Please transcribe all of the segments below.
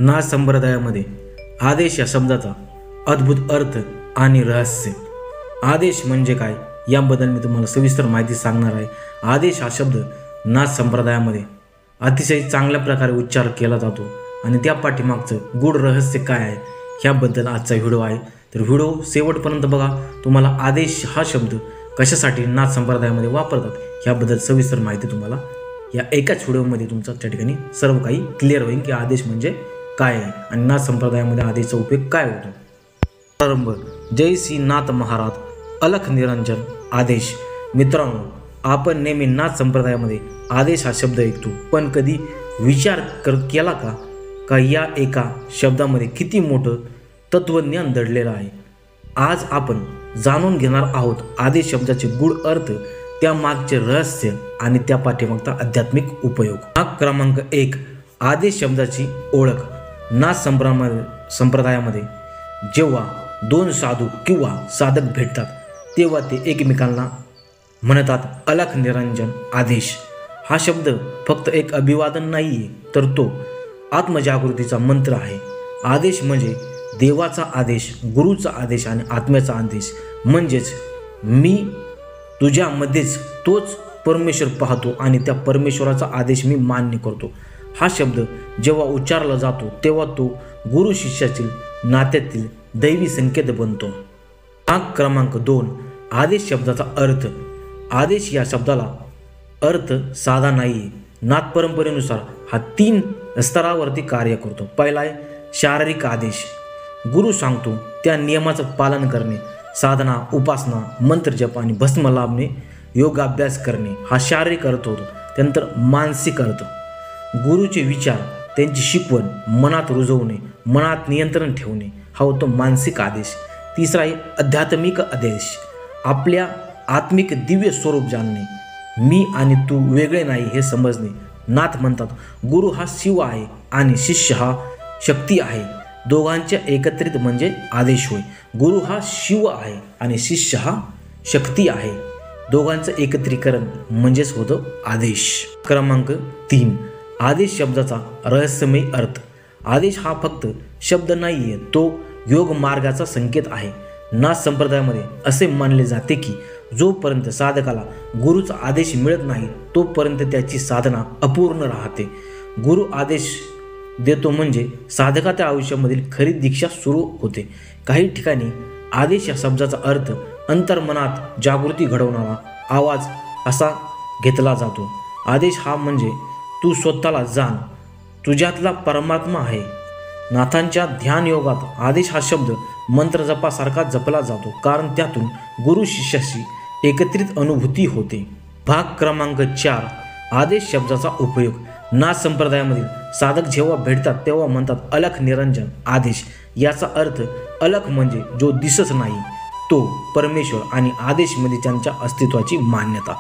नाथ संप्रदायामध्ये आदेश या शब्दाचा अद्भुत अर्थ आणि रहस्य. आदेश म्हणजे काय याबद्दल मी तुम्हाला सविस्तर माहिती सांगणार आहे. आदेश हा शब्द नाथ संप्रदायामध्ये अतिशय चांगल्या प्रकारे उच्चार केला जातो आणि त्या पाठीमागचं गूढ रहस्य काय आहे ह्याबद्दल आजचा व्हिडिओ आहे. तर व्हिडिओ शेवटपर्यंत बघा. तुम्हाला आदेश हा शब्द कशासाठी नाथ संप्रदायामध्ये वापरतात ह्याबद्दल सविस्तर माहिती तुम्हाला या एकाच व्हिडिओमध्ये तुमचा त्या ठिकाणी सर्व काही क्लिअर होईल की आदेश म्हणजे काय आहे आणि नाथ संप्रदायामध्ये आदेशचा उपयोग काय होतो. प्रारंभ. जय श्री नाथ महाराज. अलख निरंजन. आदेश. मित्रांनो, आपण नेहमी नाथ संप्रदायामध्ये आदेश हा शब्द ऐकतो, पण कधी विचार केला का या एका शब्दामध्ये किती मोठं तत्वज्ञान दडलेलं आहे. आज आपण जाणून घेणार आहोत आदेश शब्दाचे गूढ अर्थ, त्या मागचे रहस्य आणि त्या पाठीमागचा आध्यात्मिक उपयोग. भाग क्रमांक 1. आदेश शब्दाची ओळख. नाथ संप्रदायामध्ये जेव्हा दोन साधू किंवा साधक भेटतात तेव्हा ते एकमेकांना म्हणतात अलख निरंजन आदेश. हा शब्द फक्त एक अभिवादन नाही आहे, तर तो आत्मजागृतीचा मंत्र आहे. आदेश म्हणजे देवाचा आदेश, गुरुचा आदेश आणि आत्म्याचा आदेश. म्हणजेच मी तुझ्यामध्येच तोच परमेश्वर पाहतो आणि त्या परमेश्वराचा आदेश मी मान्य करतो. हा शब्द जेव्हा उच्चारला जातो तेव्हा तो गुरु शिष्यातील नात्यातील दैवी संकेत बनतो. भाग क्रमांक 2. आदेश शब्दाचा अर्थ. आदेश या शब्दाला अर्थ साधा नाही. नाथ परंपरेनुसार हा 3 स्तरावरती कार्य करतो. पहिला आहे शारीरिक आदेश. गुरु सांगतो त्या नियमाचं पालन करणे, साधना, उपासना, मंत्रजप आणि भस्म लाभणे, योगाभ्यास करणे हा शारीरिक अर्थ होतो. त्यानंतर मानसिक अर्थ. गुरुचे विचार, त्यांची शिकवण मनात रुजवणे, मनात नियंत्रण ठेवणे हा होतो मानसिक आदेश. तिसरा आहे आध्यात्मिक आदेश. आपल्या आत्मिक दिव्य स्वरूप जाणणे, मी आणि तू वेगळे नाही हे समजणे. नाथ म्हणतात गुरु हा शिव आहे आणि शिष्य हा शक्ती आहे. दोघांच्या एकत्रित म्हणजे आदेश होय. गुरु हा शिव आहे आणि शिष्य हा शक्ती आहे. दोघांचं एकत्रीकरण म्हणजेच होतं आदेश. क्रमांक 3. आदेश शब्दाचा रहस्यमय अर्थ. आदेश हा फक्त शब्द नाही आहे, तो योग मार्गाचा संकेत आहे. नाथ संप्रदायामध्ये असे मानले जाते की जोपर्यंत साधकाला गुरुचा आदेश मिळत नाही तोपर्यंत त्याची साधना अपूर्ण राहते. गुरु आदेश देतो म्हणजे साधकाच्या आयुष्यामधील खरी दीक्षा सुरू होते. काही ठिकाणी आदेश या शब्दाचा अर्थ अंतर्मनात जागृती घडवणारा आवाज असा घेतला जातो. आदेश हा म्हणजे तू स्वतःला जाण, तुझ्यातला परमात्मा आहे. नाथांच्या ध्यान योगात आदेश हा शब्द मंत्रजपासारखा जपला जातो, कारण त्यातून गुरु शिष्याशी एकत्रित अनुभूती होते. भाग क्रमांक 4. आदेश शब्दाचा उपयोग. नाथ संप्रदायामधील साधक जेव्हा भेटतात तेव्हा म्हणतात अलख निरंजन आदेश. याचा अर्थ अलख म्हणजे जो दिसत नाही तो परमेश्वर आणि आदेशमध्ये त्यांच्या अस्तित्वाची मान्यता.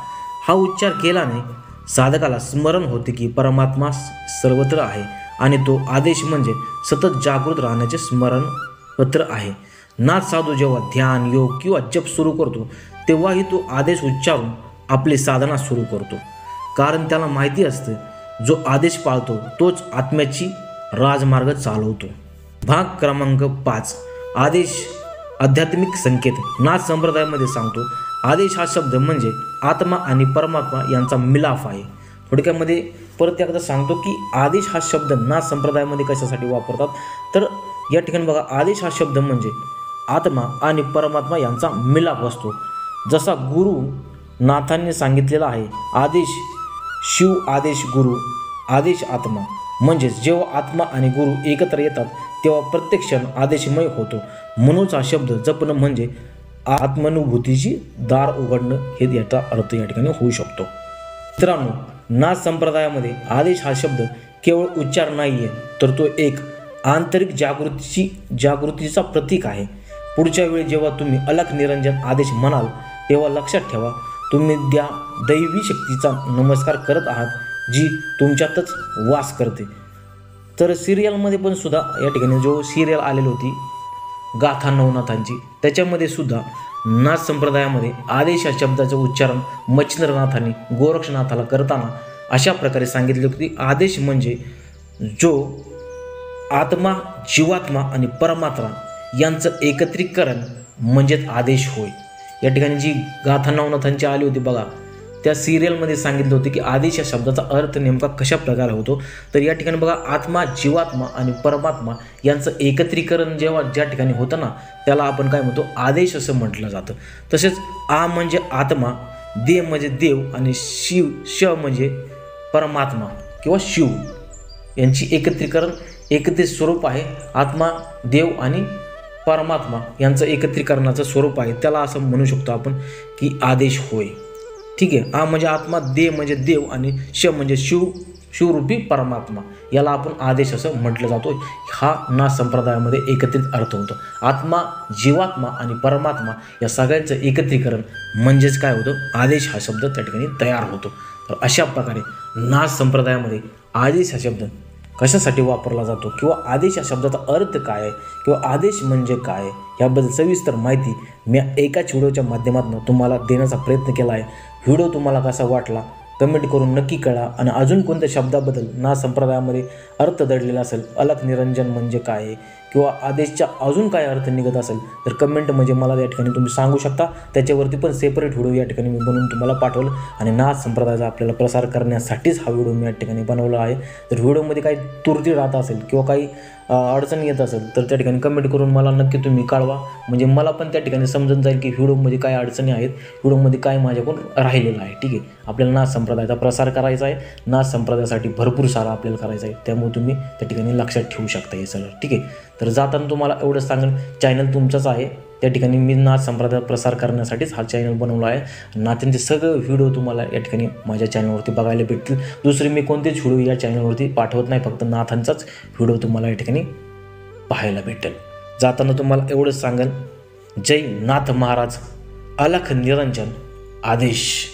हा उच्चार केल्याने साधकाला स्मरण होते की परमात्मा सर्वत्र आहे आणि तो आदेश म्हणजे सतत जागृत राहण्याचे स्मरणपत्र आहे. नाथ साधू जेव्हा ध्यान, योग किंवा जप सुरू करतो तेव्हाही तो आदेश उच्चारून आपली साधना सुरू करतो, कारण त्याला माहिती असतं जो आदेश पाळतो तोच आत्म्याची राजमार्ग चालवतो. भाग क्रमांक 5. आदेश आध्यात्मिक संकेत. नाथ संप्रदायामध्ये सांगतो आदेश हा शब्द म्हणजे आत्मा आणि परमात्मा यांचा मिलाफ आहे. थोडक्यामध्ये परत एकदा सांगतो की आदेश हा शब्द नाथ संप्रदायामध्ये कशासाठी वापरतात, तर या ठिकाणी बघा, आदेश हा शब्द म्हणजे आत्मा आणि परमात्मा यांचा मिलाप असतो. जसा गुरु नाथांनी सांगितलेला आहे आदेश शिव, आदेश गुरु, आदेश आत्मा. म्हणजेच जेव्हा आत्मा आणि गुरु एकत्र येतात तेव्हा प्रत्येक क्षण आदेशमय होतो. म्हणूनच हा शब्द जपणं म्हणजे आत्मानुभूतीची दार उघडणं हे याचा अर्थ या ठिकाणी होऊ शकतो. मित्रांनो, नाथ संप्रदायामध्ये आदेश हा शब्द केवळ उच्चार नाही आहे, तर तो एक आंतरिक जागृतीचा प्रतीक आहे. पुढच्या वेळी जेव्हा तुम्ही अलख निरंजन आदेश म्हणाल तेव्हा लक्षात ठेवा तुम्ही त्या दैवी शक्तीचा नमस्कार करत आहात जी तुमच्यातच वास करते. तर सिरियलमध्ये पण सुद्धा या ठिकाणी जो सिरियल आलेली होती गाथा नवनाथांची, त्याच्यामध्ये सुद्धा नाथ संप्रदायामध्ये आदेश या शब्दाचे उच्चारण मच्छिंद्रनाथांनी गोरक्षनाथाला करताना अशा प्रकारे सांगितले की आदेश म्हणजे जो आत्मा, जीवात्मा आणि परमात्मा यांचं एकत्रीकरण म्हणजेच आदेश होय. या ठिकाणी जी गाथा नवनाथांची आली होती बघा, त्या सिरियलमध्ये सांगितलं होतं की आदेश या शब्दाचा अर्थ नेमका कशा प्रकारे होतो. तर या ठिकाणी बघा, आत्मा, जीवात्मा आणि परमात्मा यांचं एकत्रीकरण ज्या ठिकाणी होतं ना, त्याला आपण काय म्हणतो, आदेश असं म्हटलं जातं. तसेच आ म्हणजे आत्मा, दे म्हणजे देव आणि शिव, श म्हणजे परमात्मा किंवा शिव यांची एकत्रित स्वरूप आहे. आत्मा, देव आणि परमात्मा यांचं एकत्रीकरणाचं स्वरूप आहे. त्याला असं म्हणू शकतो आपण की आदेश होय. ठीक आहे. आ म्हणजे आत्मा, दे म्हणजे देव आणि श म्हणजे शिवरूपी परमात्मा, याला आपण आदेश असं म्हटलं जातो. हा नाथ संप्रदायामध्ये एकत्रित अर्थ होतो. आत्मा, जीवात्मा आणि परमात्मा या सगळ्यांचं एकत्रीकरण म्हणजेच काय होतं, आदेश हा शब्द त्या ठिकाणी तयार होतो. तर अशा प्रकारे नाथ संप्रदायामध्ये आदेश हा शब्द कशासाठी वापरला जातो किंवा आदेश या शब्दाचा अर्थ काय आहे किंवा आदेश म्हणजे काय याबद्दल सविस्तर माहिती मी एकाच व्हिडिओच्या माध्यमातून तुम्हाला देण्याचा प्रयत्न केला आहे. व्हिडिओ तुम्हाला कसा वाटला कमेंट करून नक्की कळा. आणि अजून कोणत्या शब्दाबद्दल नाथ संप्रदायामध्ये अर्थ दडलेला असेल, अलख निरंजन म्हणजे काय आहे किंवा आदेशचा अजून काय अर्थ निघत असेल तर कमेंट म्हणजे मला या ठिकाणी तुम्ही सांगू शकता. त्याच्यावरती पण सेपरेट व्हिडिओ या ठिकाणी मी बनवून तुम्हाला पाठवलं आणि नाथ संप्रदायाचा आपल्याला प्रसार करण्यासाठीच हा व्हिडिओ मी या ठिकाणी बनवला आहे. तर व्हिडिओमध्ये काही त्रुटी राहत असेल किंवा काही अडचण येत असेल तर त्या ठिकाणी कमेंट करून मला नक्की तुम्ही कळवा. म्हणजे मला पण त्या ठिकाणी समजून जाईल की व्हिडिओमध्ये काय अडचणी आहेत, व्हिडिओमध्ये काय माझ्याकडून राहिलेलं आहे. ठीक आहे. आपल्याला नाथ संप्रदायाचा प्रसार करायचा आहे. नाथ संप्रदायासाठी भरपूर सारा आपल्याला करायचा आहे. त्यामुळे तुम्ही त्या ठिकाणी लक्षात ठेवू शकता हे सगळं. ठीक आहे. तर जाताना तुम्हाला एवढंच सांगेन, चॅनल तुमचाच आहे. त्या ठिकाणी मी नाथ संप्रदाय प्रसार करण्यासाठीच हा चॅनल बनवला आहे. नाथांचे सगळे व्हिडिओ तुम्हाला या ठिकाणी माझ्या चॅनलवरती बघायला भेटतील. दुसरे मी कोणतेच व्हिडिओ या चॅनलवरती पाठवत नाही, फक्त नाथांचाच व्हिडिओ तुम्हाला या ठिकाणी पाहायला भेटेल. जाताना तुम्हाला एवढंच सांगेन, जय नाथ महाराज, अलख निरंजन, आदेश.